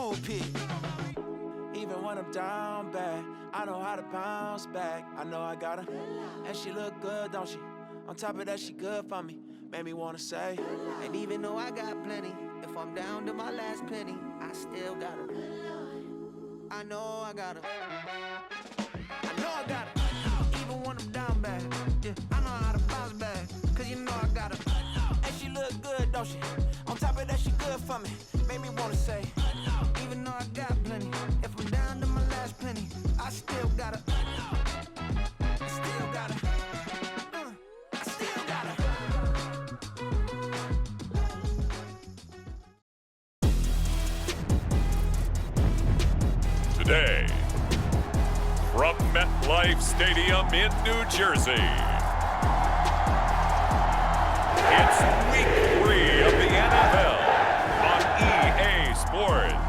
smooth pick. Even when I'm down bad, I know how to bounce back. I know I got her, and she look good, don't she? On top of that, she good for me. Made me wanna say, and even though I got plenty, if I'm down to my last penny, I still got her. I know I got her. I know I got her. Even when I'm down bad, yeah, I know how to bounce back. Cause you know I got her. and she look good, don't she? On top of that, she good for me. Made me wanna say, Even though I got plenty, if I'm down to my last penny, I still got her. I still got her. I still got her. Today, from MetLife Stadium in New Jersey, it's Week 3 of the NFL on EA Sports.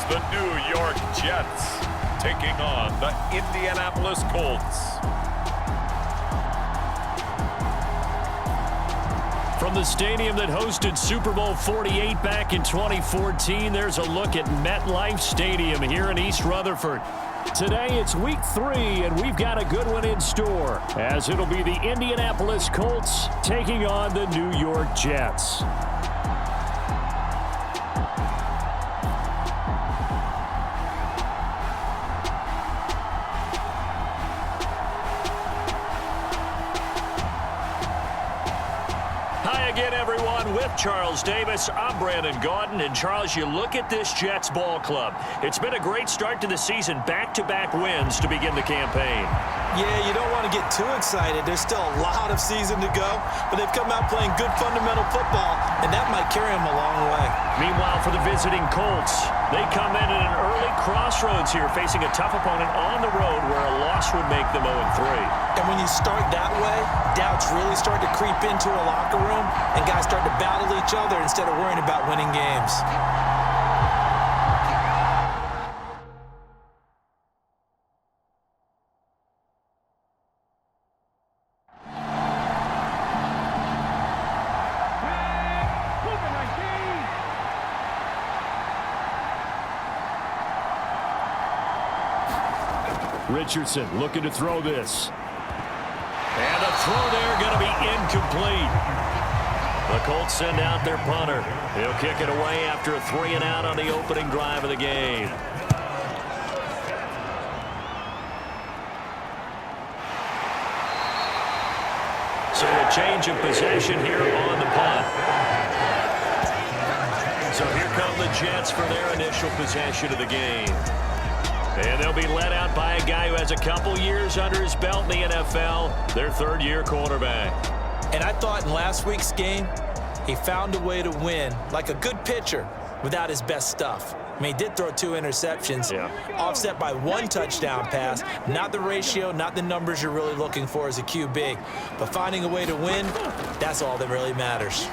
The New York Jets taking on the Indianapolis Colts. From the stadium that hosted Super Bowl 48 back in 2014, there's a look at MetLife Stadium here in East Rutherford. Today it's Week 3, and we've got a good one in store, as it'll be the Indianapolis Colts taking on the New York Jets. Again, everyone, with Charles Davis, I'm Brandon Gaudin. And Charles, you look at this Jets ball club. It's been a great start to the season, back-to-back wins to begin the campaign. Yeah, you don't want to get too excited. There's still a lot of season to go, but they've come out playing good fundamental football, and that might carry them a long way. Meanwhile, for the visiting Colts, they come in at an early crossroads here, facing a tough opponent on the road where a loss would make them 0-3. And when you start that way, doubts really start to creep into a locker room, and guys start to battle each other instead of worrying about winning games. Richardson looking to throw this. And the throw there going to be incomplete. The Colts send out their punter. He'll kick it away after a 3-and-out on the opening drive of the game. So a change of possession here on the punt. So here come the Jets for their initial possession of the game. And they'll be led out by a guy who has a couple years under his belt in the NFL, their third-year quarterback. And I thought in last week's game, he found a way to win, like a good pitcher, without his best stuff. I mean, he did throw 2 interceptions, offset by 1 touchdown pass. Not the ratio, not the numbers you're really looking for as a QB. But finding a way to win, that's all that really matters.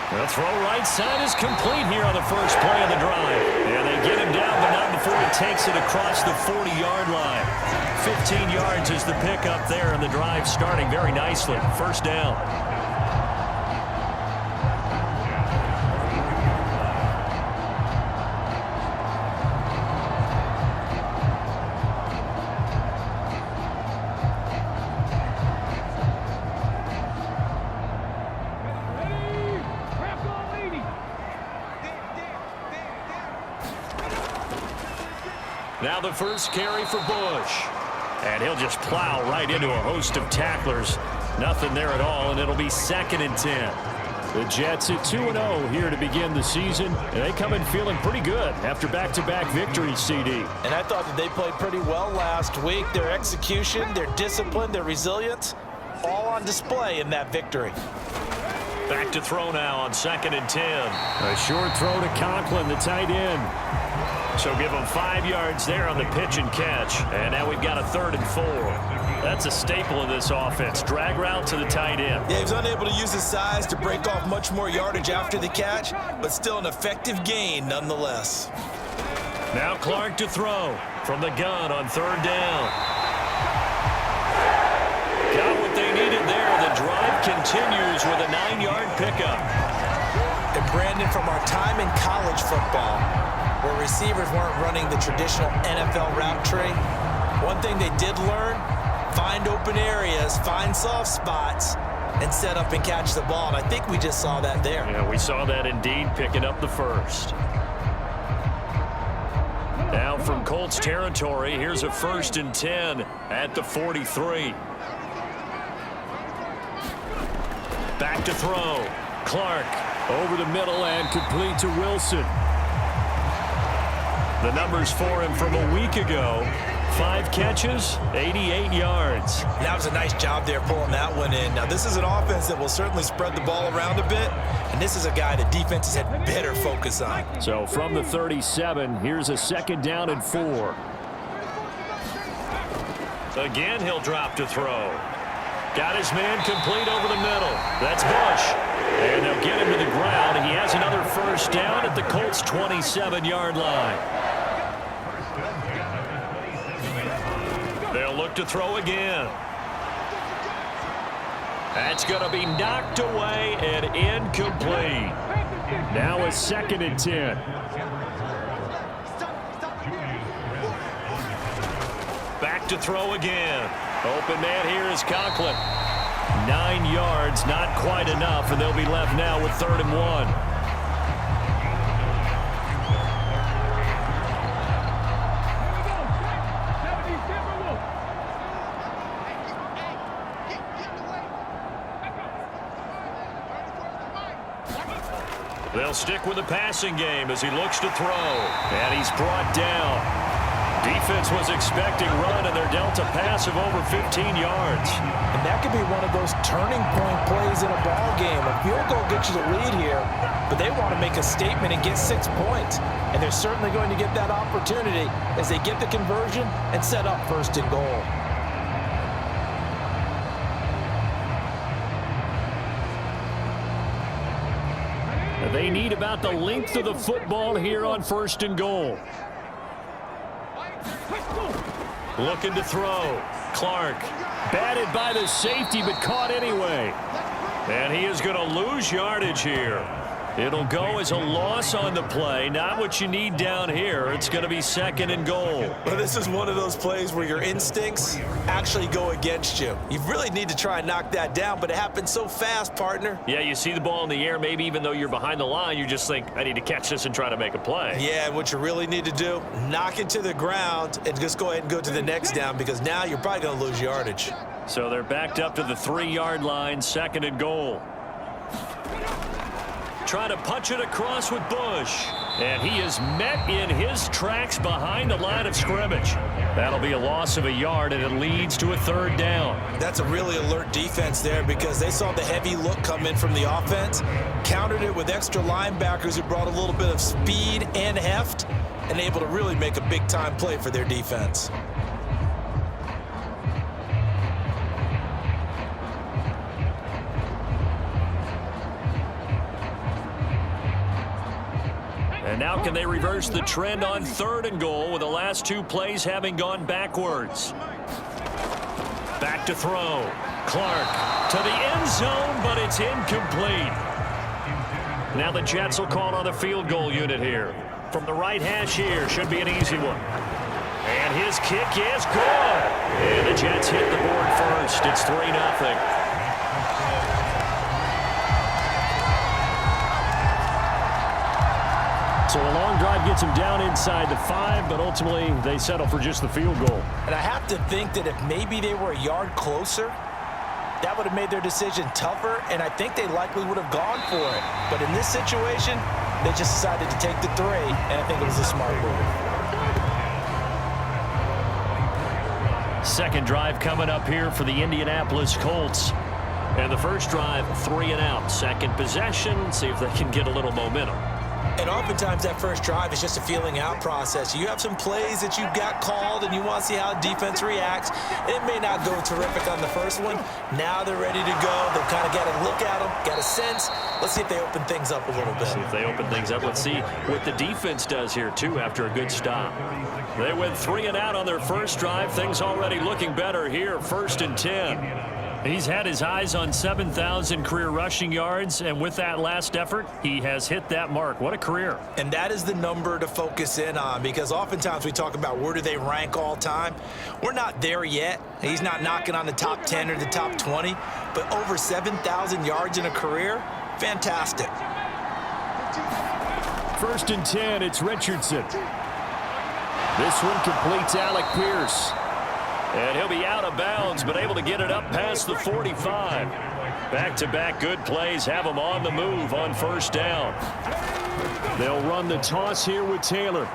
The throw right side is complete here on the first play of the drive. And they get him down, but not before he takes it across the 40-yard line. 15 yards is the pickup there, and the drive starting very nicely. First down. Now the first carry for Bush. And he'll just plow right into a host of tacklers. Nothing there at all, and it'll be 2nd and 10. The Jets at 2-0 here to begin the season, and they come in feeling pretty good after back-to-back victories, CD. And I thought that they played pretty well last week. Their execution, their discipline, their resilience, all on display in that victory. Back to throw now on 2nd and 10. A short throw to Conklin, the tight end. So give them 5 yards there on the pitch and catch. And now we've got a 3rd and 4. That's a staple of this offense. Drag route to the tight end. Yeah, he was unable to use his size to break off much more yardage after the catch, but still an effective gain nonetheless. Now Clark to throw from the gun on third down. Got what they needed there. The drive continues with a 9-yard pickup. And Brandon, from our time in college football, where receivers weren't running the traditional NFL route tree, one thing they did learn, find open areas, find soft spots, and set up and catch the ball. And I think we just saw that there. Yeah, we saw that indeed, picking up the first. Now from Colts territory, here's a 1st and 10 at the 43. Back to throw. Clark over the middle and complete to Wilson. The numbers for him from a week ago. 5 catches, 88 yards. That was a nice job there pulling that one in. Now, this is an offense that will certainly spread the ball around a bit, and this is a guy that defenses had better focus on. So from the 37, here's a 2nd down and 4. Again, he'll drop to throw. Got his man complete over the middle. That's Bush. And they'll get him to the ground. He has another 1st down at the Colts' 27-yard line. They'll look to throw again. That's going to be knocked away and incomplete. Now a 2nd and 10. Back to throw again. Open man here is Conklin. 9 yards, not quite enough, and they'll be left now with 3rd and 1. They'll stick with the passing game as he looks to throw. And he's brought down. Defense was expecting run, and they're dealt a pass of over 15 yards. And that could be one of those turning point plays in a ball game. A field goal gets you the lead here, but they want to make a statement and get 6 points. And they're certainly going to get that opportunity as they get the conversion and set up 1st and goal. They need about the length of the football here on 1st and goal. Looking to throw. Clark batted by the safety but caught anyway. And he is going to lose yardage here. It'll go as a loss on the play. Not what you need down here. It's going to be 2nd and goal. Well, this is one of those plays where your instincts actually go against you. You really need to try and knock that down, but it happens so fast, partner. Yeah, you see the ball in the air. Maybe even though you're behind the line, you just think, I need to catch this and try to make a play. Yeah, and what you really need to do, knock it to the ground and just go ahead and go to the next down, because now you're probably going to lose yardage. So they're backed up to the 3-yard line, 2nd and goal. Trying to punch it across with Bush. And he is met in his tracks behind the line of scrimmage. That'll be a loss of a yard, and it leads to a 3rd down. That's a really alert defense there, because they saw the heavy look come in from the offense, countered it with extra linebackers who brought a little bit of speed and heft, and able to really make a big-time play for their defense. And now can they reverse the trend on 3rd and goal with the last 2 plays having gone backwards? Back to throw. Clark to the end zone, but it's incomplete. Now the Jets will call on the field goal unit here. From the right hash here, should be an easy one. And his kick is good. And the Jets hit the board first. It's 3-0. So a long drive gets them down inside the 5, but ultimately they settle for just the field goal. And I have to think that if maybe they were a yard closer, that would have made their decision tougher, and I think they likely would have gone for it. But in this situation, they just decided to take the 3, and I think it was a smart move. 2nd drive coming up here for the Indianapolis Colts. And the first drive, 3 and out. 2nd possession, see if they can get a little momentum. And oftentimes that first drive is just a feeling out process. You have some plays that you've got called and you want to see how defense reacts. It may not go terrific on the first one. Now they're ready to go. They've kind of got to look at them, got a sense. Let's see if they open things up a little bit. See if they open things up. Let's see what the defense does here, too, after a good stop. They went 3 and out on their first drive. Things already looking better here, 1st and 10. He's had his eyes on 7,000 career rushing yards, and with that last effort, he has hit that mark. What a career. And that is the number to focus in on, because oftentimes we talk about where do they rank all time. We're not there yet. He's not knocking on the top 10 or the top 20, but over 7,000 yards in a career, fantastic. 1st and 10, it's Richardson. This one completes Alec Pierce. And he'll be out of bounds, but able to get it up past the 45. Back-to-back good plays have him on the move on 1st down. They'll run the toss here with Taylor.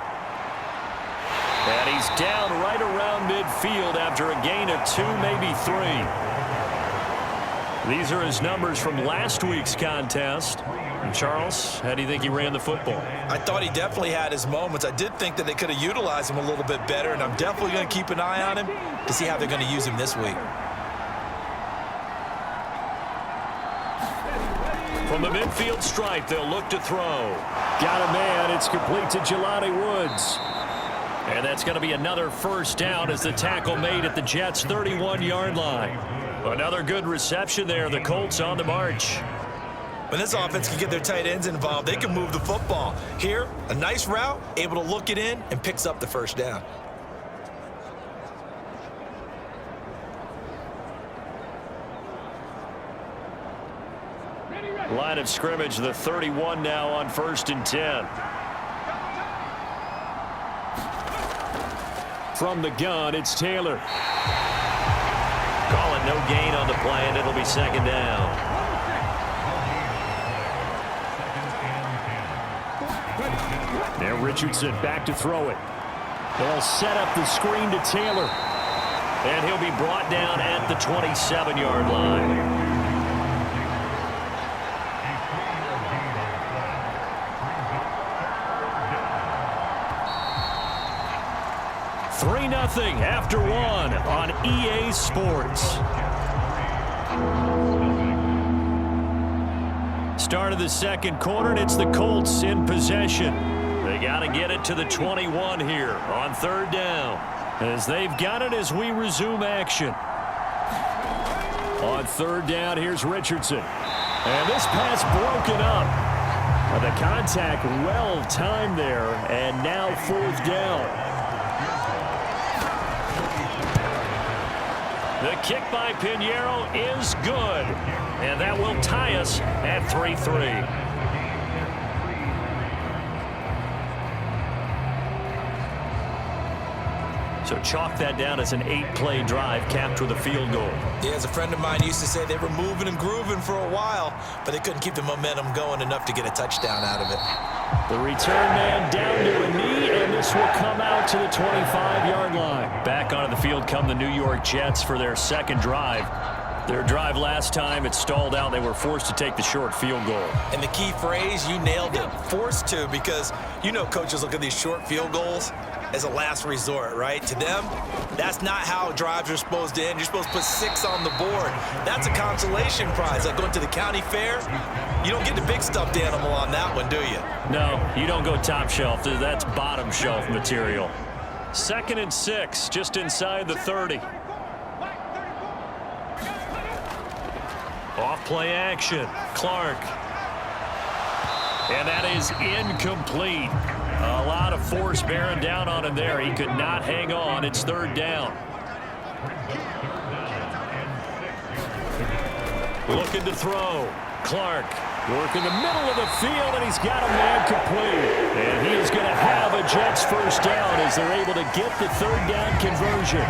And he's down right around midfield after a gain of 2, maybe 3. These are his numbers from last week's contest. And Charles, how do you think he ran the football? I thought he definitely had his moments. I did think that they could have utilized him a little bit better, and I'm definitely going to keep an eye on him to see how they're going to use him this week. From the midfield stripe, they'll look to throw. Got a man. It's complete to Jelani Woods. And that's going to be another 1st down as the tackle made at the Jets' 31-yard line. Another good reception there. The Colts on the march. When this offense can get their tight ends involved, they can move the football. Here, a nice route, able to look it in, and picks up the 1st down. Line of scrimmage, the 31 now on 1st and 10. From the gun, it's Taylor. Calling no gain on the play, and it'll be 2nd down. Now Richardson back to throw it. They'll set up the screen to Taylor. And he'll be brought down at the 27-yard line. 3-0 after 1 on EA Sports. Start of the 2nd quarter, and it's the Colts in possession. They got to get it to the 21 here on 3rd down. As they've got it as we resume action. On 3rd down, here's Richardson. And this pass broken up. The contact well timed there, and now 4th down. The kick by Pinheiro is good. And that will tie us at 3-3. So chalk that down as an 8-play drive capped with a field goal. Yeah, as a friend of mine used to say, they were moving and grooving for a while, but they couldn't keep the momentum going enough to get a touchdown out of it. The return man down to a knee, and this will come out to the 25-yard line. Back onto the field come the New York Jets for their 2nd drive. Their drive last time, it stalled out. They were forced to take the short field goal. And the key phrase, you nailed it, forced to, because you know coaches look at these short field goals as a last resort, right? To them, that's not how drives are supposed to end. You're supposed to put 6 on the board. That's a consolation prize. Like going to the county fair, you don't get the big stuffed animal on that one, do you? No, you don't go top shelf. That's bottom shelf material. 2nd and 6, just inside the 30. Off play action, Clark. And that is incomplete. A lot of force bearing down on him there. He could not hang on. It's 3rd down. Looking to throw. Clark working the middle of the field, and he's got a man complete. And he is going to have a Jets 1st down as they're able to get the 3rd down conversion.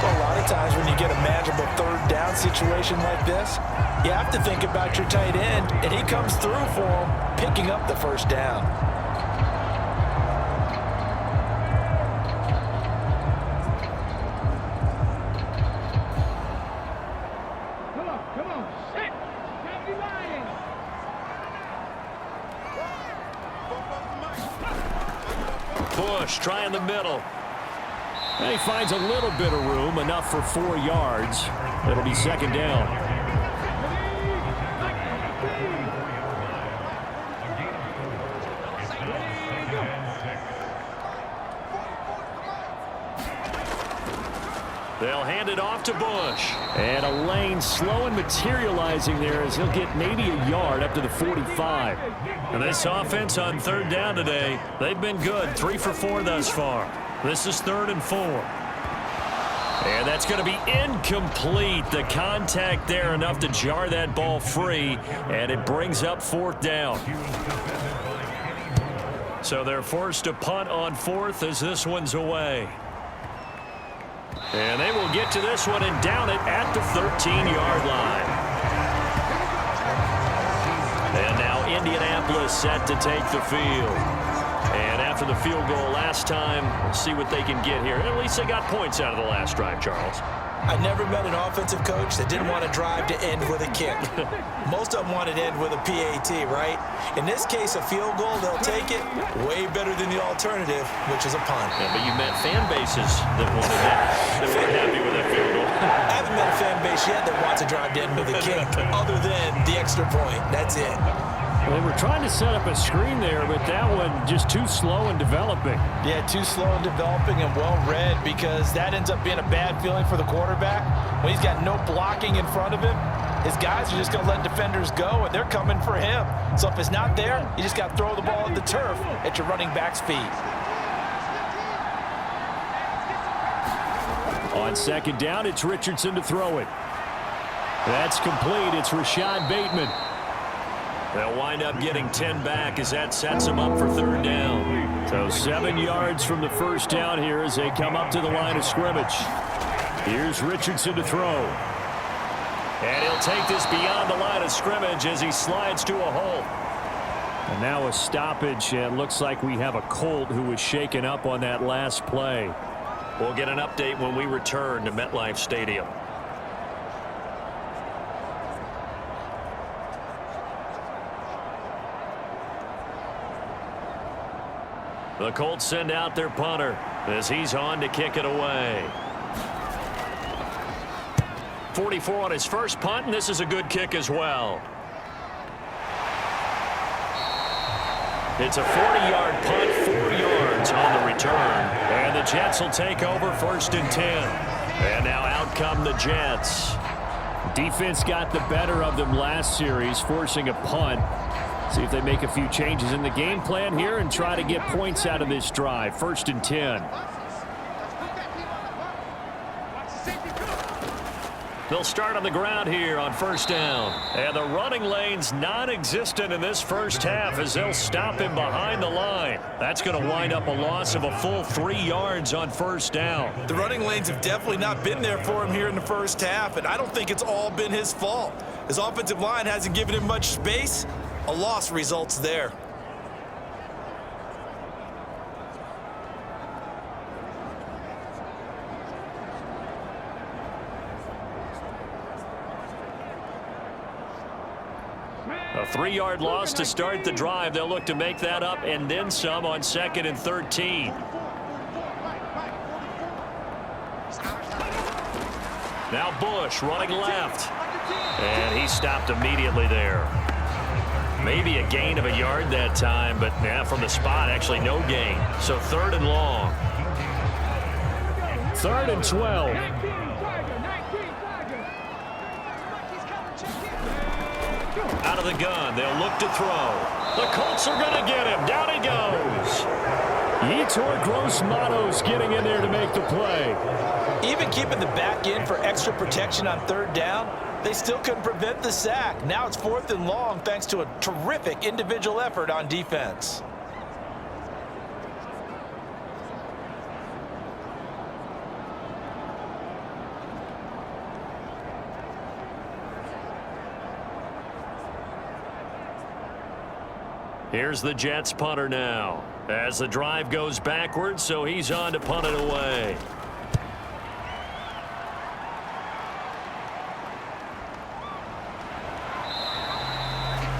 Well, a lot of times when you get a manageable 3rd down situation like this, you have to think about your tight end, and he comes through for him, picking up the 1st down. Bush trying the middle. And he finds a little bit of room, enough for 4 yards. It'll be second down. They'll hand it off to Bush. And a lane slow and materializing there as he'll get maybe a yard up to the 45. And this offense on third down today, they've been good. 3 for 4 thus far. This is 3rd and 4. And that's going to be incomplete. The contact there enough to jar that ball free. And it brings up 4th down. So they're forced to punt on 4th as this one's away. And they will get to this one and down it at the 13-yard line. And now Indianapolis set to take the field. And after the field goal last time, we'll see what they can get here. At least they got points out of the last drive, Charles. I never met an offensive coach that didn't want to drive to end with a kick. Most of them wanted to end with a PAT, right? In this case, a field goal, they'll take it way better than the alternative, which is a punt. Yeah, but you met fan bases that wanted that, that were happy with that field goal. I haven't met a fan base yet that wants to drive to end with a kick, other than the extra point. That's it. Well, they were trying to set up a screen there, but that one just too slow in developing. Yeah, too slow in developing and well read, because that ends up being a bad feeling for the quarterback. When he's got no blocking in front of him, his guys are just going to let defenders go, and they're coming for him. So if it's not there, you just got to throw the ball at the turf at your running back's feet. On second down, it's Richardson to throw it. That's complete. It's Rashad Bateman. They'll wind up getting 10 back as that sets them up for 3rd down. So 7 yards from the first down here as they come up to the line of scrimmage. Here's Richardson to throw. And he'll take this beyond the line of scrimmage as he slides to a hole. And now a stoppage. It looks like we have a Colt who was shaken up on that last play. We'll get an update when we return to MetLife Stadium. The Colts send out their punter as he's on to kick it away. 44 on his first punt, and this is a good kick as well. It's a 40-yard punt, 4 yards on the return. And the Jets will take over 1st and 10. And now out come the Jets. Defense got the better of them last series, forcing a punt. See if they make a few changes in the game plan here and try to get points out of this drive. 1st and 10. They'll start on the ground here on 1st down. And the running lane's non-existent in this first half as they'll stop him behind the line. That's going to wind up a loss of a full 3 yards on 1st down. The running lanes have definitely not been there for him here in the first half, and I don't think it's all been his fault. His offensive line hasn't given him much space. A loss results there. A 3-yard loss to start the drive. They'll look to make that up and then some on 2nd and 13. Now Bush running left. And he stopped immediately there. Maybe a gain of a yard that time, but yeah, from the spot, actually no gain. So 3rd and long. 3rd and 12. Out of the gun, they'll look to throw. The Colts are going to get him. Down he goes. Yetur Gross-Matos getting in there to make the play. Even keeping the back in for extra protection on 3rd down, they still couldn't prevent the sack. Now it's 4th and long thanks to a terrific individual effort on defense. Here's the Jets punter now as the drive goes backwards, so he's on to punt it away.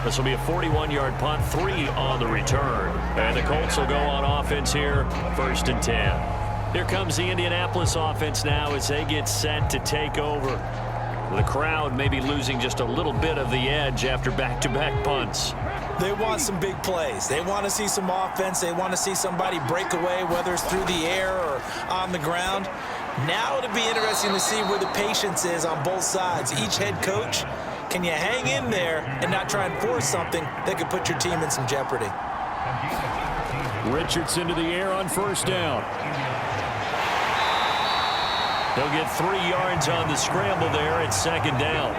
This will be a 41-yard punt, 3 on the return. And the Colts will go on offense here, 1st and 10. Here comes the Indianapolis offense now as they get set to take over. The crowd may be losing just a little bit of the edge after back-to-back punts. They want some big plays. They want to see some offense. They want to see somebody break away, whether it's through the air or on the ground. Now it'll be interesting to see where the patience is on both sides. Each head coach, can you hang in there and not try and force something that could put your team in some jeopardy? Richardson to the air on 1st down. He'll get 3 yards on the scramble there at 2nd down.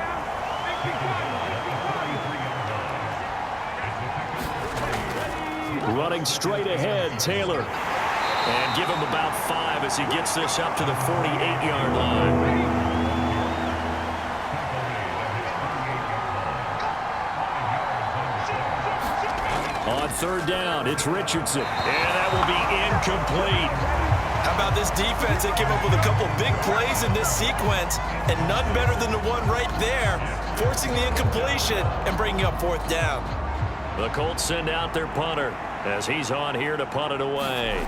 Running straight ahead, Taylor. And give him about 5 as he gets this up to the 48-yard line. On 3rd down, it's Richardson. And that will be incomplete. How about this defense? They came up with a couple big plays in this sequence, and none better than the one right there, forcing the incompletion and bringing up 4th down. The Colts send out their punter as he's on here to punt it away.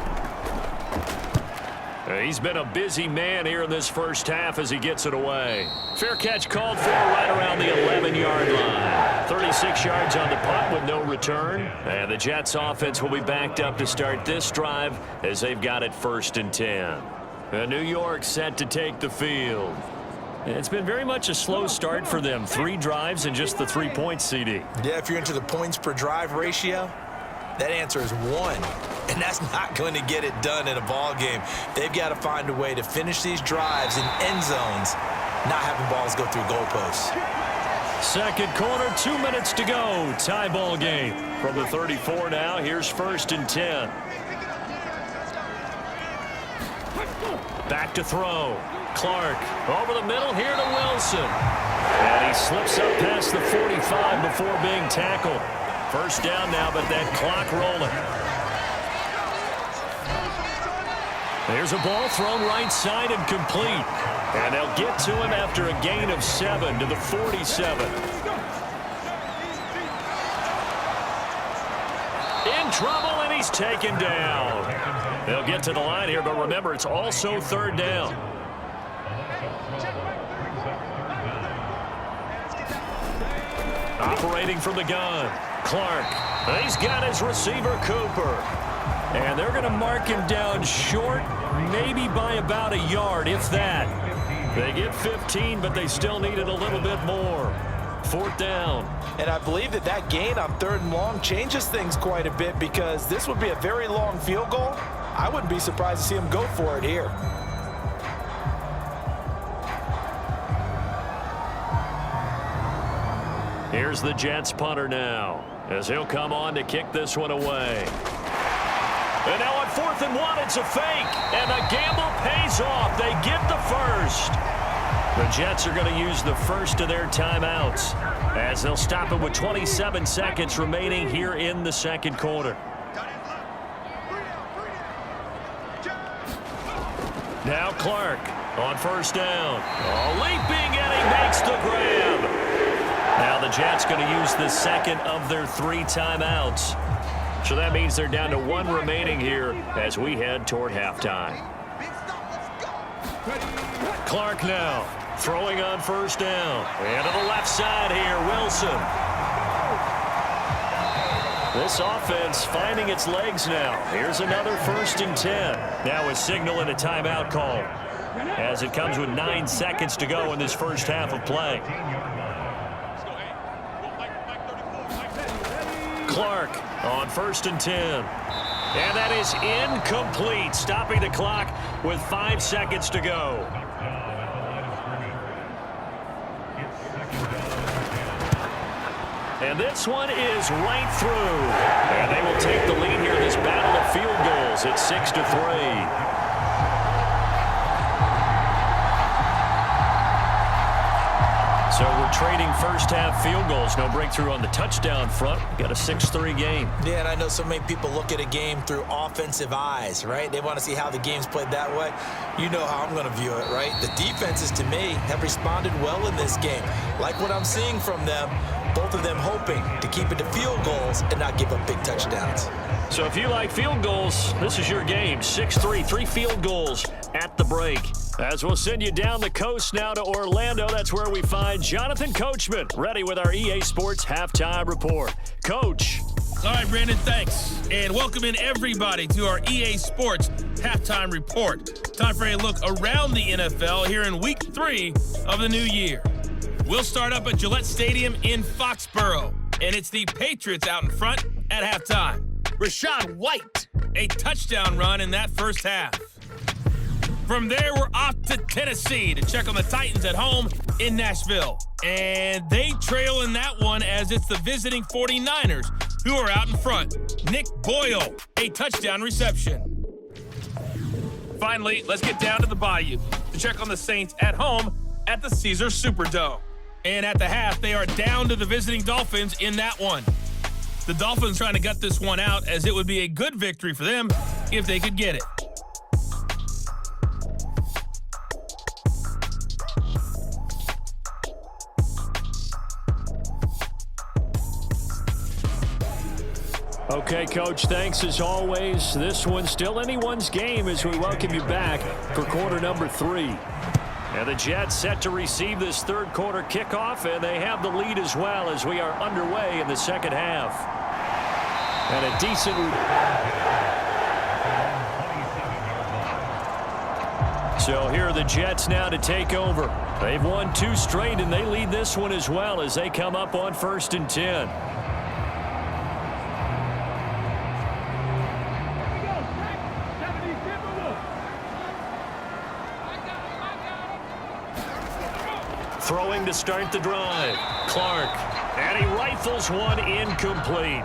He's been a busy man here in this first half as he gets it away. Fair catch called for right around the 11-yard line. 36 yards on the punt with no return. And the Jets offense will be backed up to start this drive as they've got it 1st and 10. And New York set to take the field. It's been very much a slow start for them. 3 drives and just the 3 points, CD. Yeah, if you're into the points per drive ratio, that answer is 1. And that's not going to get it done in a ball game. They've got to find a way to finish these drives in end zones, not having balls go through goalposts. 2nd quarter, 2 minutes to go. Tie ball game. From the 34 now, here's 1st and 10. Back to throw. Clark over the middle here to Wilson. And he slips up past the 45 before being tackled. 1st down now, but that clock rolling. There's a ball thrown right side and complete. And they'll get to him after a gain of 7 to the 47. In trouble, and he's taken down. They'll get to the line here, but remember, it's also 3rd down. Operating from the gun, Clark. He's got his receiver, Cooper. And they're going to mark him down short, maybe by about a yard, if that. They get 15, but they still need it a little bit more. 4th down. And I believe that gain on 3rd and long changes things quite a bit because this would be a very long field goal. I wouldn't be surprised to see him go for it here. Here's the Jets punter now as he'll come on to kick this one away. And now on 4th and 1, it's a fake. And the gamble pays off. They get the first. The Jets are going to use the first of their timeouts as they'll stop it with 27 seconds remaining here in the 2nd quarter. Now Clark on 1st down. Oh, leaping, and he makes the grab. Now the Jets going to use the 2nd of their 3 timeouts. So that means they're down to 1 remaining here as we head toward halftime. Clark now throwing on 1st down. And to the left side here, Wilson. This offense finding its legs now. Here's another 1st and 10. Now a signal and a timeout call as it comes with 9 seconds to go in this first half of play. Clark on 1st and 10. And that is incomplete, stopping the clock with 5 seconds to go. And this one is right through. And they will take the lead here in this battle of field goals at 6-3. So we're trading first-half field goals. No breakthrough on the touchdown front. We got a 6-3 game. Yeah, and I know so many people look at a game through offensive eyes, right? They want to see how the game's played that way. You know how I'm going to view it, right? The defenses, to me, have responded well in this game. Like what I'm seeing from them, both of them hoping to keep it to field goals and not give up big touchdowns. So if you like field goals, this is your game. 6-3, 3 field goals at the break. As we'll send you down the coast now to Orlando, that's where we find Jonathan Coachman, ready with our EA Sports Halftime Report. Coach. All right, Brandon, thanks. And welcome in everybody to our EA Sports Halftime Report. Time for a look around the NFL here in Week 3 of the new year. We'll start up at Gillette Stadium in Foxborough, and it's the Patriots out in front at halftime. Rachaad White, a touchdown run in that first half. From there, we're off to Tennessee to check on the Titans at home in Nashville. And they trail in that one as it's the visiting 49ers who are out in front. Nick Boyle, a touchdown reception. Finally, let's get down to the Bayou to check on the Saints at home at the Caesars Superdome. And at the half, they are down to the visiting Dolphins in that one. The Dolphins trying to gut this one out as it would be a good victory for them if they could get it. Okay, Coach, thanks as always. This one's still anyone's game as we welcome you back for quarter number 3. And the Jets set to receive this third quarter kickoff, and they have the lead as well as we are underway in the second half. And a decent... So here are the Jets now to take over. They've won 2 straight, and they lead this one as well as they come up on 1st and 10. Throwing to start the drive. Clark. And he rifles one incomplete.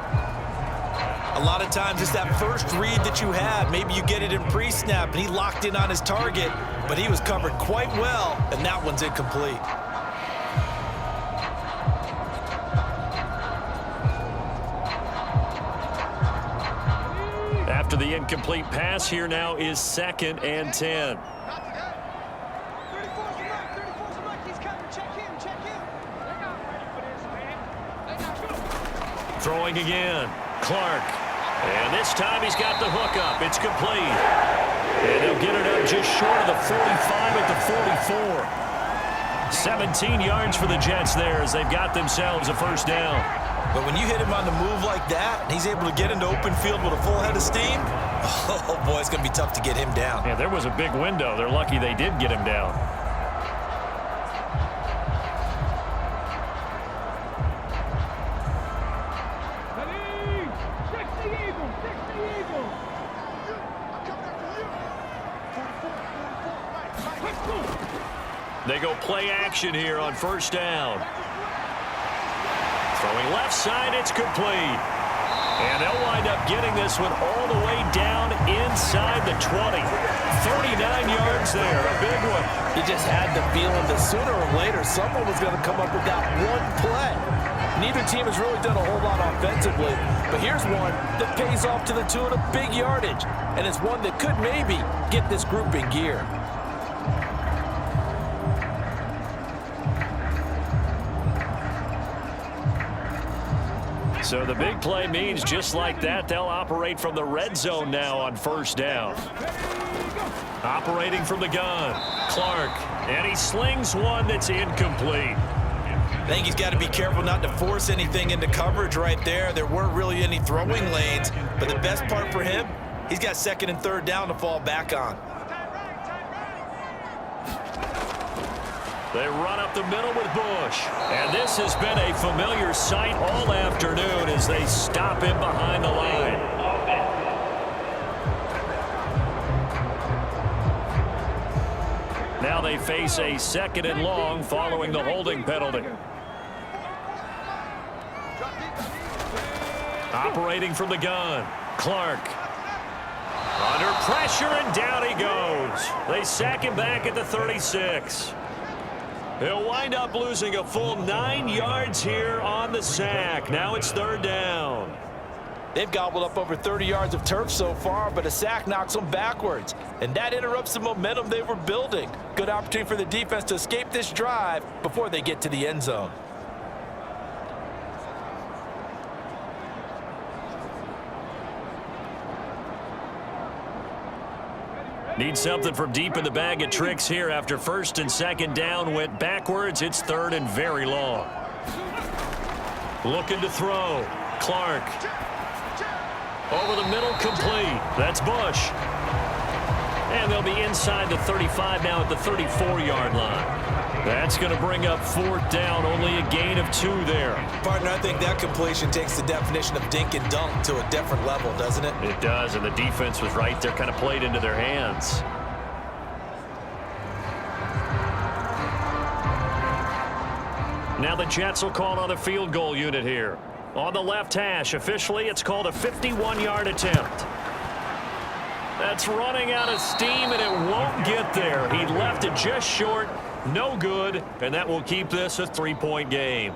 A lot of times it's that first read that you have. Maybe you get it in pre-snap, and he locked in on his target, but he was covered quite well, and that one's incomplete. After the incomplete pass, here now is 2nd and 10. Throwing again. Clark. And this time he's got the hook up. It's complete. And he'll get it up just short of the 45 at the 44. 17 yards for the Jets there as they've got themselves a first down. But when you hit him on the move like that, and he's able to get into open field with a full head of steam, oh boy, it's going to be tough to get him down. Yeah, there was a big window. They're lucky they did get him down. They go play action here on first down. Throwing left side, it's complete. And they'll wind up getting this one all the way down inside the 20. 39 yards there, a big one. You just had the feeling that sooner or later someone was going to come up with that one play. Neither team has really done a whole lot offensively, but here's one that pays off to the tune of big yardage, and it's one that could maybe get this group in gear. So the big play means just like that, they'll operate from the red zone now on first down. Operating from the gun, Clark, and he slings one that's incomplete. I think he's got to be careful not to force anything into coverage right there. There weren't really any throwing lanes, but the best part for him, he's got 2nd and 3rd down to fall back on. They run up the middle with Bush. And this has been a familiar sight all afternoon as they stop him behind the line. Now they face a 2nd and long following the holding penalty. Operating from the gun, Clark. Under pressure, and down he goes. They sack him back at the 36. He'll wind up losing a full 9 yards here on the sack. Now it's 3rd down. They've gobbled up over 30 yards of turf so far, but a sack knocks them backwards. And that interrupts the momentum they were building. Good opportunity for the defense to escape this drive before they get to the end zone. Need something from deep in the bag of tricks here after 1st and 2nd down went backwards. It's 3rd and very long. Looking to throw. Clark. Over the middle, complete. That's Bush. And they'll be inside the 35 now at the 34-yard line. That's going to bring up 4th down, only a gain of 2 there. Partner, I think that completion takes the definition of dink and dunk to a different level, doesn't it? It does, and the defense was right there, kind of played into their hands. Now the Jets will call on the field goal unit here. On the left hash, officially it's called a 51-yard attempt. That's running out of steam, and it won't get there. He left it just short, no good, and that will keep this a 3-point game.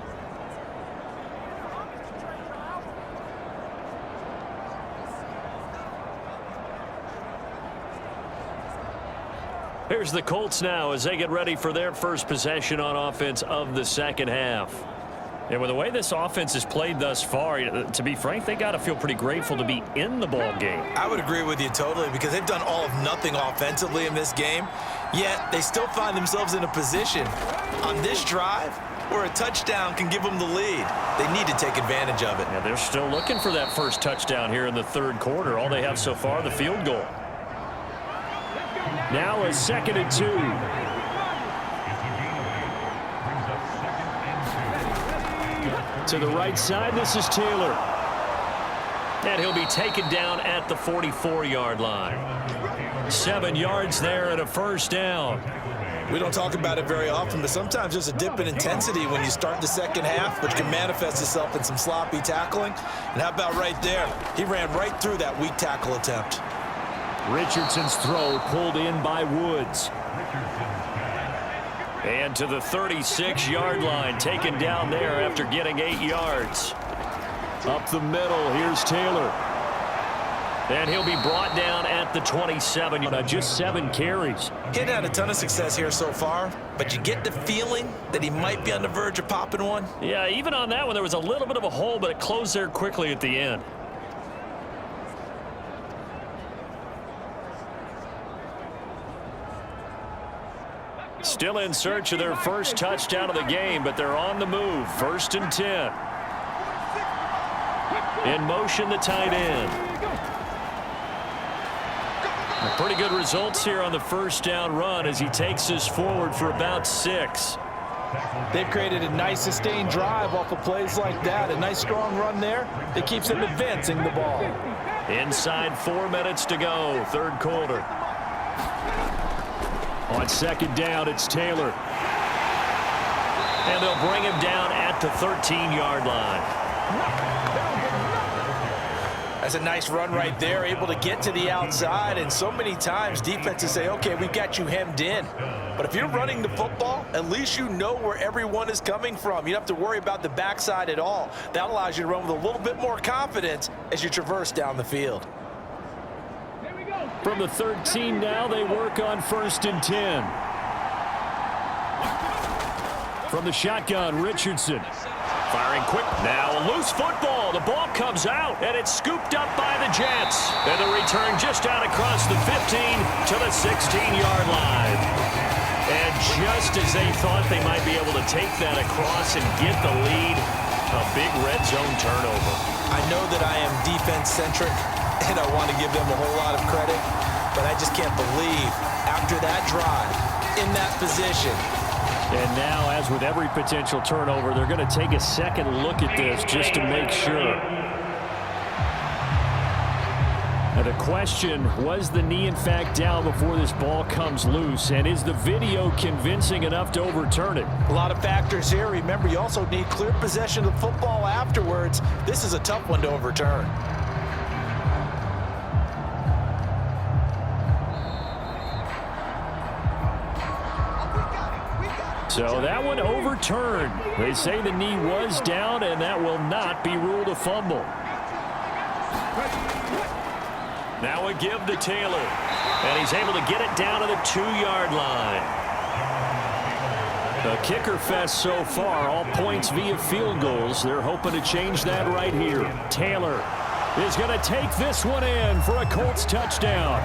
Here's the Colts now as they get ready for their first possession on offense of the second half. And with the way this offense has played thus far, to be frank, they got to feel pretty grateful to be in the ball game. I would agree with you totally because they've done all of nothing offensively in this game, yet they still find themselves in a position on this drive where a touchdown can give them the lead. They need to take advantage of it. Yeah, they're still looking for that first touchdown here in the 3rd quarter. All they have so far, the field goal. Now a 2nd and 2. To the right side, this is Taylor. And he'll be taken down at the 44-yard line. 7 yards there and a 1st down. We don't talk about it very often, but sometimes there's a dip in intensity when you start the second half, which can manifest itself in some sloppy tackling. And how about right there? He ran right through that weak tackle attempt. Richardson's throw pulled in by Woods. And to the 36-yard line, taken down there after getting 8 yards. Up the middle, here's Taylor. And he'll be brought down at the 27. Just 7 carries. He hadn't had a ton of success here so far, but you get the feeling that he might be on the verge of popping one. Yeah, even on that one, there was a little bit of a hole, but it closed there quickly at the end. Still in search of their first touchdown of the game, but they're on the move. 1st and 10. In motion, the tight end. Pretty good results here on the 1st down run as he takes us forward for about 6. They've created a nice sustained drive off of plays like that. A nice strong run there that keeps them advancing the ball. Inside 4 minutes to go, 3rd quarter. On 2nd down, it's Taylor. And they'll bring him down at the 13-yard line. That's a nice run right there, able to get to the outside. And so many times defenses say, okay, we've got you hemmed in. But if you're running the football, at least you know where everyone is coming from. You don't have to worry about the backside at all. That allows you to run with a little bit more confidence as you traverse down the field. From the 13 now, they work on 1st and 10. From the shotgun, Richardson. Firing quick. Now a loose football. The ball comes out, and it's scooped up by the Jets. And the return just out across the 15 to the 16-yard line. And just as they thought they might be able to take that across and get the lead, a big red zone turnover. I know that I am defense-centric, and I want to give them a whole lot of credit, but I just can't believe after that drive, in that position. And now, as with every potential turnover, they're going to take a second look at this just to make sure. Now the question, was the knee in fact down before this ball comes loose? And is the video convincing enough to overturn it? A lot of factors here. Remember, you also need clear possession of the football afterwards. This is a tough one to overturn. So that one overturned. They say the knee was down, and that will not be ruled a fumble. Now a give to Taylor. And he's able to get it down to the 2-yard line. The kicker fest so far, all points via field goals. They're hoping to change that right here. Taylor is going to take this one in for a Colts touchdown.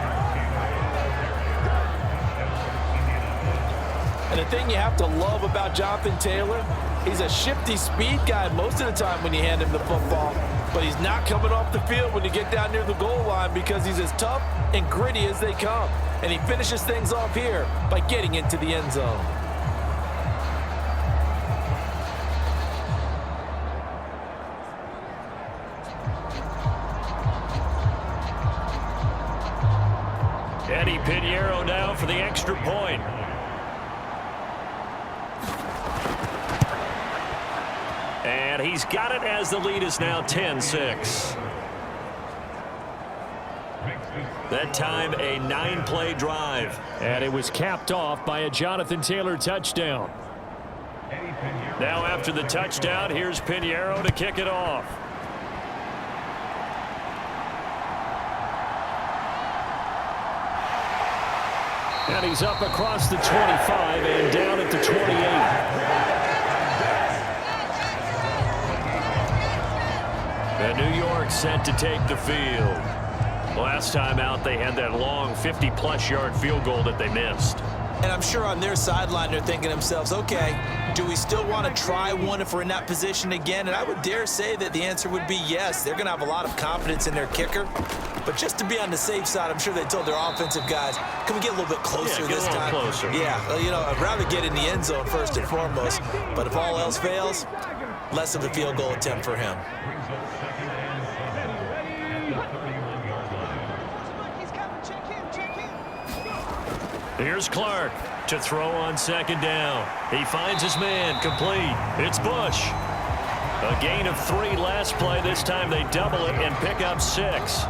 And the thing you have to love about Jonathan Taylor, he's a shifty speed guy most of the time when you hand him the football. But he's not coming off the field when you get down near the goal line because he's as tough and gritty as they come. And he finishes things off here by getting into the end zone. Eddie Pinheiro now for the extra point. And he's got it as the lead is now 10-6. That time a 9-play drive. And it was capped off by a Jonathan Taylor touchdown. Now after the touchdown, here's Pinheiro to kick it off. And he's up across the 25 and down at the 28. And New York set to take the field. Last time out, they had that long 50-plus yard field goal that they missed. And I'm sure on their sideline, they're thinking to themselves, okay, do we still want to try one if we're in that position again? And I would dare say that the answer would be yes. They're going to have a lot of confidence in their kicker. But just to be on the safe side, I'm sure they told their offensive guys, can we get a little bit closer this time? Closer. Yeah, well, you know, I'd rather get in the end zone first and foremost. But if all else fails, less of a field goal attempt for him. Here's Clark to throw on second down. He finds his man, complete. It's Bush. A gain of 3 last play. This time they double it and pick up 6.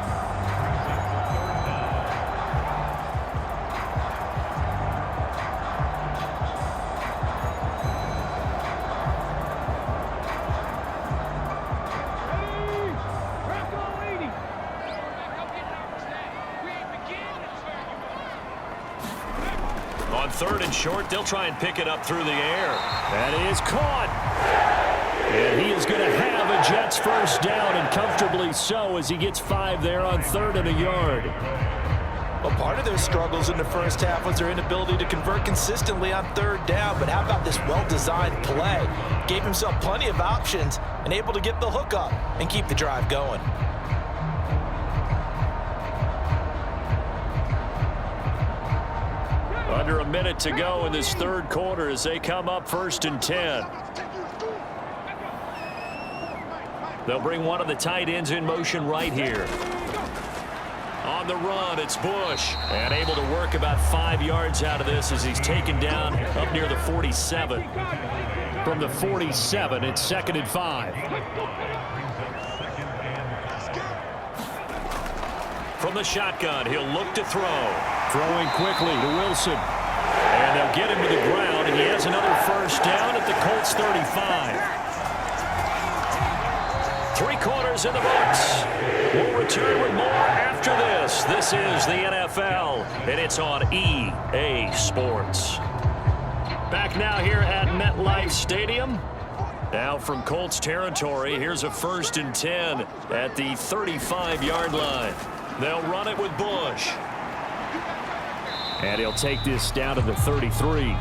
On 3rd and short, they'll try and pick it up through the air. That is caught. And he is going to have a Jets first down, and comfortably so, as he gets 5 there on 3rd and a yard. Well, part of their struggles in the first half was their inability to convert consistently on 3rd down. But how about this well-designed play? Gave himself plenty of options and able to get the hook up and keep the drive going. Under a minute to go in this 3rd quarter as they come up 1st and 10. They'll bring one of the tight ends in motion right here. On the run, it's Bush. And able to work about 5 yards out of this as he's taken down up near the 47. From the 47, it's 2nd and 5. From the shotgun, he'll look to throw. Throwing quickly to Wilson. And they'll get him to the ground, and he has another first down at the Colts 35. 3 quarters in the books. We'll return with more after this. This is the NFL, and it's on EA Sports. Back now here at MetLife Stadium. Now from Colts territory, here's a 1st and 10 at the 35-yard line. They'll run it with Bush. And he'll take this down to the 33.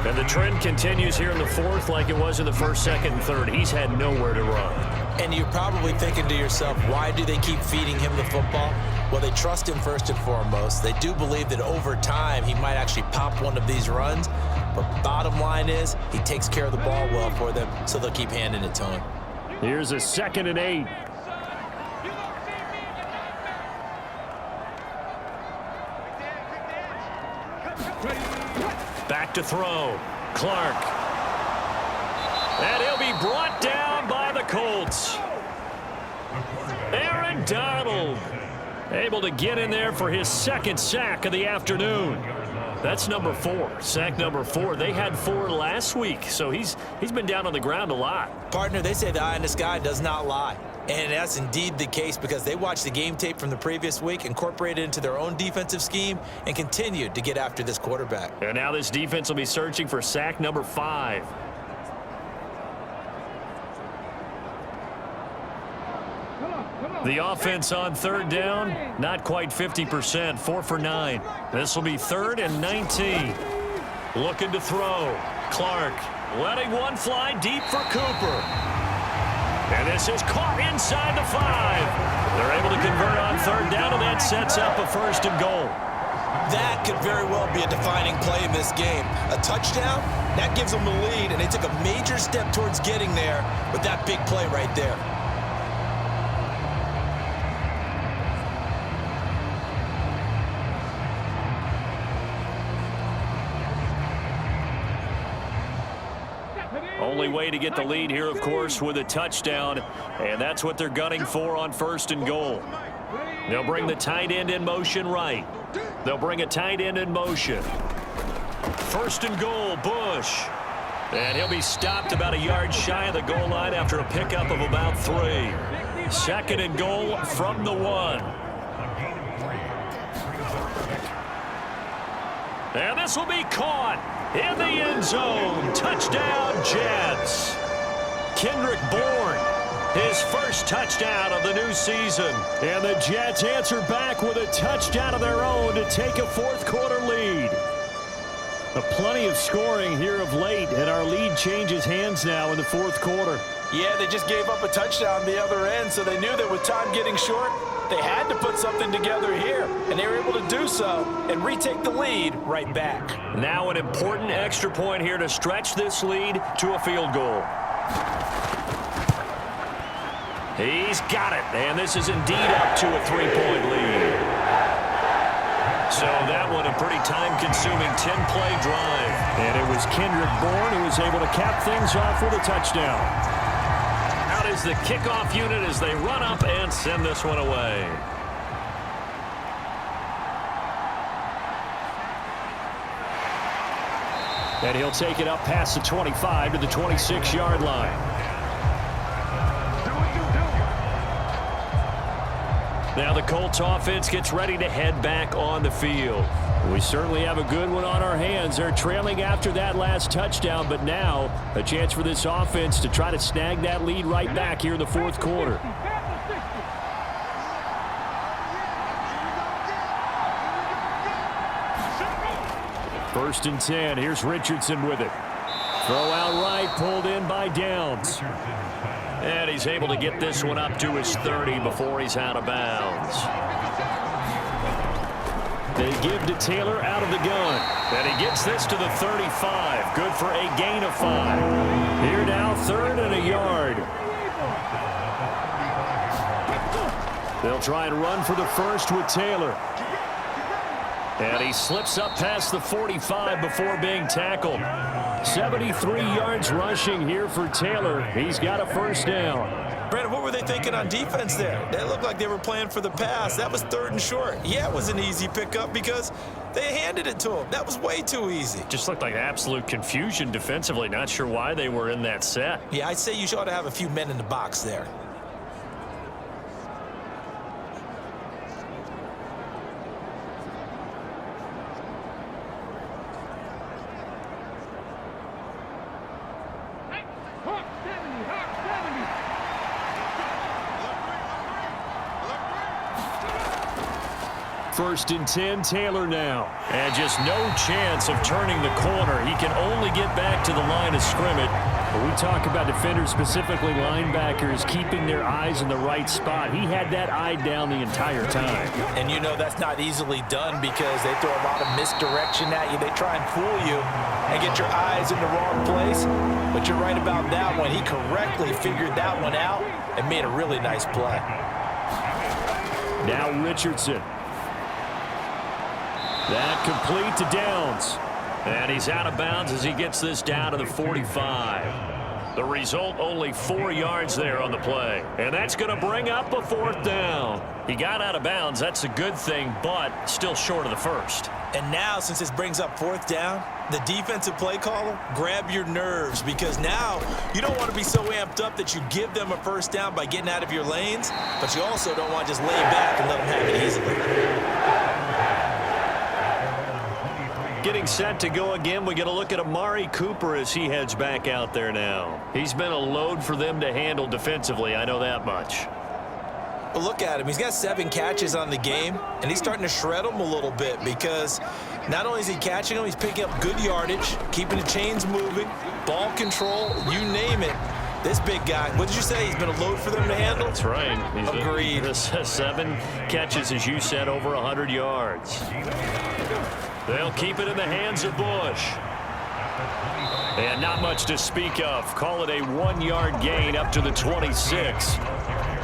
And the trend continues here in the 4th like it was in the 1st, 2nd, and 3rd. He's had nowhere to run. And you're probably thinking to yourself, why do they keep feeding him the football? Well, they trust him first and foremost. They do believe that over time he might actually pop one of these runs. But bottom line is he takes care of the ball well for them, so they'll keep handing it to him. Here's a 2nd and 8. Back to throw. Clark. And he'll be brought down by the Colts. Aaron Donald able to get in there for his 2nd sack of the afternoon. That's number 4, sack number 4. They had 4 last week, so he's been down on the ground a lot. Partner, they say the eye in the sky does not lie. And that's indeed the case because they watched the game tape from the previous week, incorporated it into their own defensive scheme, and continued to get after this quarterback. And now this defense will be searching for sack number 5. The offense on 3rd down, not quite 50%, 4 for 9. This will be 3rd and 19. Looking to throw. Clark letting one fly deep for Cooper. And this is caught inside the 5. They're able to convert on 3rd down, and that sets up a 1st and goal. That could very well be a defining play in this game. A touchdown, that gives them the lead, and they took a major step towards getting there with that big play right there. Only way to get the lead here, of course, with a touchdown, and that's what they're gunning for on 1st and goal. They'll bring the tight end in motion right. They'll bring a tight end in motion. 1st and goal, Bush. And he'll be stopped about a yard shy of the goal line after a pickup of about 3. 2nd and goal from the 1. And this will be caught in the end zone. Touchdown, Jets. Kendrick Bourne, his first touchdown of the new season. And the Jets answer back with a touchdown of their own to take a 4th quarter lead. Plenty of scoring here of late, and our lead changes hands now in the 4th quarter. Yeah, they just gave up a touchdown the other end, so they knew that with time getting short, they had to put something together here, and they were able to do so and retake the lead right back. Now an important extra point here to stretch this lead to a field goal. He's got it, and this is indeed up to a 3-point lead. So that one a pretty time-consuming 10-play drive. And it was Kendrick Bourne who was able to cap things off with a touchdown. Out is the kickoff unit as they run up and send this one away. And he'll take it up past the 25 to the 26-yard line. Now the Colts offense gets ready to head back on the field. We certainly have a good one on our hands. They're trailing after that last touchdown, but now a chance for this offense to try to snag that lead right back here in the 4th quarter. First and 10. Here's Richardson with it. Throw out right, pulled in by Downs. And he's able to get this one up to his 30 before he's out of bounds. They give to Taylor out of the gun. And he gets this to the 35. Good for a gain of 5. Here now, 3rd and a yard. They'll try and run for the 1st with Taylor. And he slips up past the 45 before being tackled. 73 yards rushing here for Taylor. He's got a 1st down. Brandon, what were they thinking on defense there? They looked like they were playing for the pass. That was 3rd and short. Yeah, it was an easy pickup because they handed it to him. That was way too easy. Just looked like absolute confusion defensively. Not sure why they were in that set. Yeah, I'd say you ought to have a few men in the box there. First and 10, Taylor now. And just no chance of turning the corner. He can only get back to the line of scrimmage. When we talk about defenders, specifically linebackers, keeping their eyes in the right spot, he had that eye down the entire time. And you know that's not easily done because they throw a lot of misdirection at you. They try and fool you and get your eyes in the wrong place. But you're right about that one. He correctly figured that one out and made a really nice play. Now Richardson. That complete to Downs. And he's out of bounds as he gets this down to the 45. The result, only 4 yards there on the play. And that's going to bring up a 4th down. He got out of bounds. That's a good thing, but still short of the first. And now, since this brings up 4th down, the defensive play caller, grab your nerves, because now you don't want to be so amped up that you give them a 1st down by getting out of your lanes, but you also don't want to just lay back and let them have it easily. Getting set to go again, we get a look at Amari Cooper as he heads back out there now. He's been a load for them to handle defensively, I know that much. But look at him. He's got 7 catches on the game, and he's starting to shred them a little bit because not only is he catching them, he's picking up good yardage, keeping the chains moving, ball control, you name it. This big guy, what did you say? He's been a load for them to handle? That's right. He's agreed. 7 catches, as you said, over 100 yards. They'll keep it in the hands of Bush. And not much to speak of. Call it a 1-yard gain up to the 26.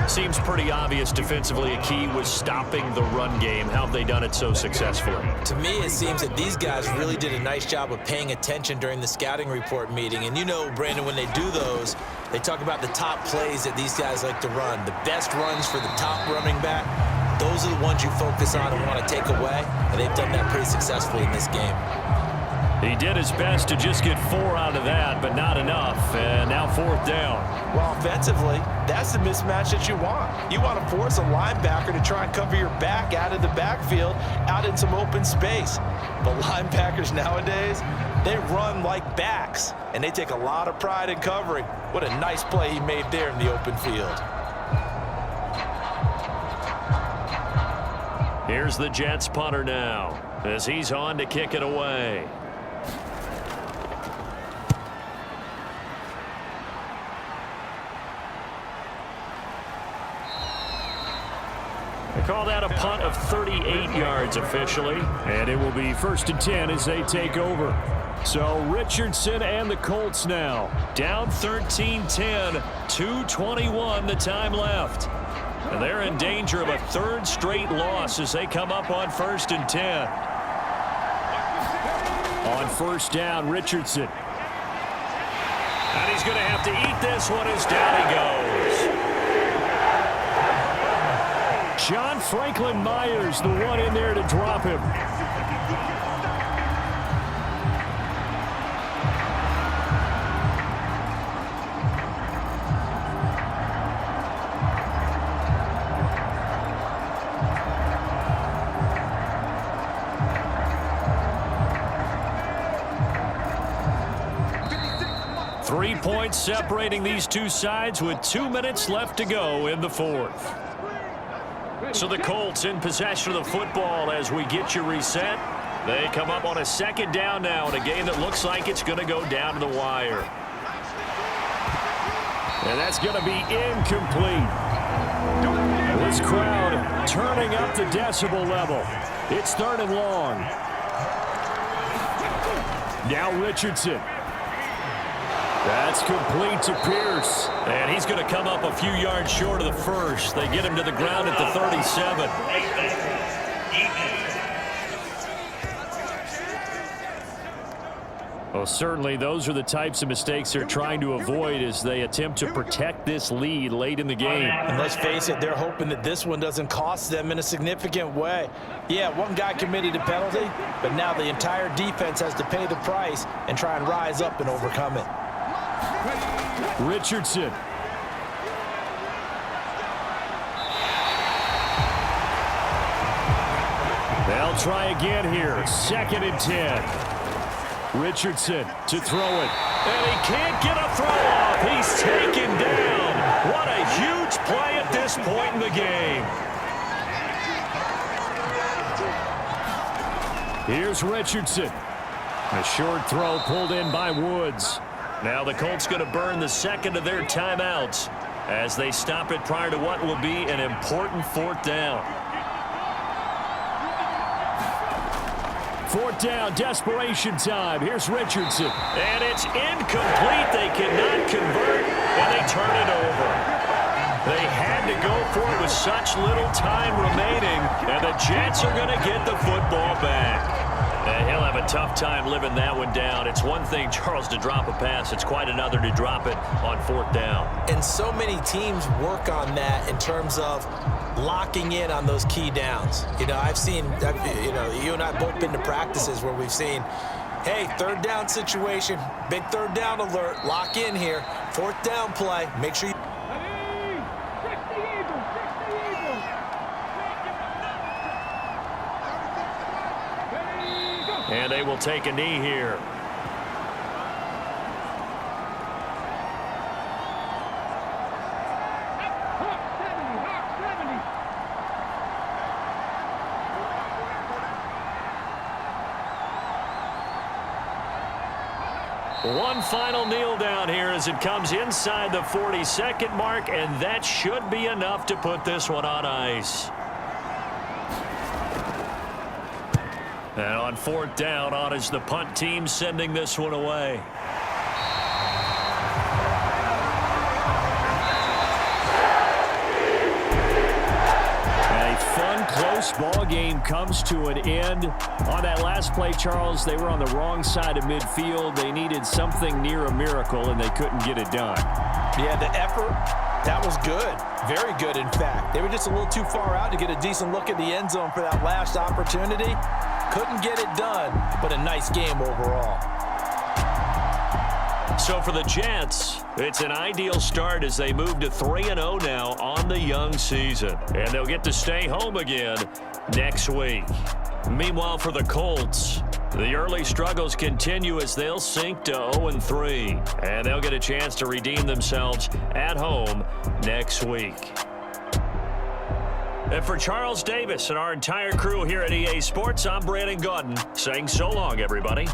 Seems pretty obvious defensively a key was stopping the run game. How have they done it so successfully? To me, it seems that these guys really did a nice job of paying attention during the scouting report meeting. And you know, Brandon, when they do those, they talk about the top plays that these guys like to run. The best runs for the top running back, those are the ones you focus on and want to take away. And they've done that pretty successfully in this game. He did his best to just get 4 out of that, but not enough. And now 4th down. Well, offensively, that's the mismatch that you want. You want to force a linebacker to try and cover your back out of the backfield, out in some open space. But linebackers nowadays, they run like backs, and they take a lot of pride in covering. What a nice play he made there in the open field. Here's the Jets punter now, as he's on to kick it away. They call that a punt of 38 yards officially, and it will be 1st and 10 as they take over. So Richardson and the Colts now down 13-10, 2:21 the time left. And they're in danger of a 3rd straight loss as they come up on 1st and 10. On 1st down, Richardson. And he's going to have to eat this one as down he goes. John Franklin Myers, the one in there to drop him. 3 points separating these two sides with 2 minutes left to go in the 4th. So the Colts in possession of the football as we get you reset. They come up on a 2nd down now in a game that looks like it's going to go down to the wire. And that's going to be incomplete. This crowd turning up the decibel level. It's 3rd and long. Now Richardson. That's complete to Pierce. And he's going to come up a few yards short of the first. They get him to the ground at the 37. Well, certainly those are the types of mistakes they're trying to avoid as they attempt to protect this lead late in the game. And let's face it, they're hoping that this one doesn't cost them in a significant way. Yeah, one guy committed a penalty, but now the entire defense has to pay the price and try and rise up and overcome it. Richardson. They'll try again here. 2nd and 10. Richardson to throw it. And he can't get a throw off. He's taken down. What a huge play at this point in the game. Here's Richardson. A short throw pulled in by Woods. Now the Colts going to burn the 2nd of their timeouts as they stop it prior to what will be an important 4th down. 4th down, desperation time. Here's Richardson. And it's incomplete. They cannot convert, and they turn it over. They had to go for it with such little time remaining, and the Jets are going to get the football back. Yeah, he'll have a tough time living that one down. It's one thing, Charles, to drop a pass. It's quite another to drop it on 4th down. And so many teams work on that in terms of locking in on those key downs. I've seen, you and I have both been to practices where we've seen, hey, 3rd down situation, big 3rd down alert, lock in here, 4th down play, make sure you... And they will take a knee here. One final kneel down here as it comes inside the 40-second mark, and that should be enough to put this one on ice. And on 4th down, on is the punt team sending this one away. A fun, close ball game comes to an end. On that last play, Charles, they were on the wrong side of midfield. They needed something near a miracle, and they couldn't get it done. Yeah, the effort, that was good. Very good, in fact. They were just a little too far out to get a decent look at the end zone for that last opportunity. Couldn't get it done, but a nice game overall. So for the Jets, it's an ideal start as they move to 3-0 now on the young season. And they'll get to stay home again next week. Meanwhile, for the Colts, the early struggles continue as they'll sink to 0-3. And they'll get a chance to redeem themselves at home next week. And for Charles Davis and our entire crew here at EA Sports, I'm Brandon Gaudin saying so long, everybody.